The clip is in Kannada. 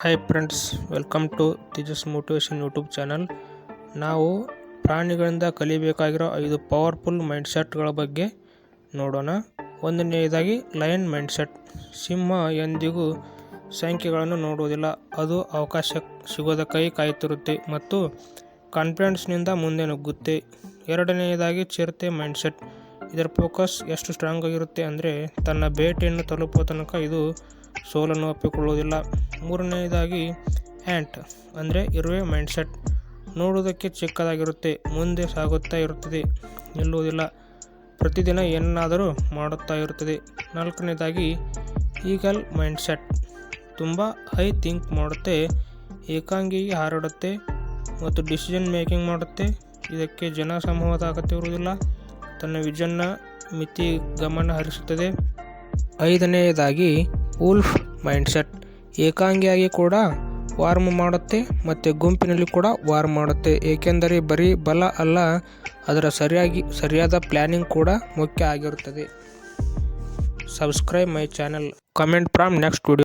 Hi friends, welcome to Tejas motivation YouTube channel. ನಾವು ಪ್ರಾಣಿಗಳಿಂದ ಕಲಿಬೇಕಾಗಿರೋ 5 ಪವರ್ಫುಲ್ ಮೈಂಡ್ಸೆಟ್ಗಳ ಬಗ್ಗೆ ನೋಡೋಣ. ಒಂದನೆಯದಾಗಿ ಲಯನ್ ಮೈಂಡ್ಸೆಟ್. ಸಿಂಹ ಎಂದಿಗೂ ಸಂಖ್ಯೆಗಳನ್ನು ನೋಡುವುದಿಲ್ಲ, ಅದು ಅವಕಾಶ ಸಿಗೋದಕ್ಕಾಗಿ ಕಾಯುತ್ತಿರುತ್ತೆ ಮತ್ತು ಕಾನ್ಫಿಡೆನ್ಸ್ನಿಂದ ಮುಂದೆ ನುಗ್ಗುತ್ತೆ. ಎರಡನೆಯದಾಗಿ ಚಿರತೆ ಮೈಂಡ್ಸೆಟ್. ಇದರ ಫೋಕಸ್ ಎಷ್ಟು ಸ್ಟ್ರಾಂಗ್ ಆಗಿರುತ್ತೆ ಅಂದರೆ ತನ್ನ ಬೇಟೆಯನ್ನು ತಲುಪುವ ತನಕ ಇದು ಸೋಲನ್ನು ಒಪ್ಪಿಕೊಳ್ಳುವುದಿಲ್ಲ. ಮೂರನೆಯದಾಗಿ ಆ್ಯಂಟ್ ಅಂದರೆ ಇರುವೆ ಮೈಂಡ್ಸೆಟ್. ನೋಡುವುದಕ್ಕೆ ಚಿಕ್ಕದಾಗಿರುತ್ತೆ, ಮುಂದೆ ಸಾಗುತ್ತಾ ಇರುತ್ತದೆ, ನಿಲ್ಲುವುದಿಲ್ಲ, ಪ್ರತಿದಿನ ಏನನ್ನಾದರೂ ಮಾಡುತ್ತಾ ಇರುತ್ತದೆ. ನಾಲ್ಕನೇದಾಗಿ ಈಗಲ್ ಮೈಂಡ್ಸೆಟ್. ತುಂಬ ಹೈ ಥಿಂಕ್ ಮಾಡುತ್ತೆ, ಏಕಾಂಗಿಯಾಗಿ ಹಾರಾಡುತ್ತೆ ಮತ್ತು ಡಿಸಿಷನ್ ಮೇಕಿಂಗ್ ಮಾಡುತ್ತೆ. ಇದಕ್ಕೆ ಜನ ಸಮೂಹದ ಅಗತ್ಯವಿರುವುದಿಲ್ಲ, ತನ್ನ ವಿಷನ್ನ ಮಿತಿ ಗಮನ ಹರಿಸುತ್ತದೆ. ಐದನೆಯದಾಗಿ ವುಲ್ಫ್ ಮೈಂಡ್ಸೆಟ್. ಏಕಾಂಗಿಯಾಗಿ ಕೂಡ ವಾರ್ಮ್ ಮಾಡುತ್ತೆ ಮತ್ತು ಗುಂಪಿನಲ್ಲಿ ಕೂಡ ವಾರ್ಮ್ ಮಾಡುತ್ತೆ, ಏಕೆಂದರೆ ಬರೀ ಬಲ ಅಲ್ಲ, ಅದರ ಸರಿಯಾದ ಪ್ಲ್ಯಾನಿಂಗ್ ಕೂಡ ಮುಖ್ಯ ಆಗಿರುತ್ತದೆ. Subscribe my channel. Comment from next video.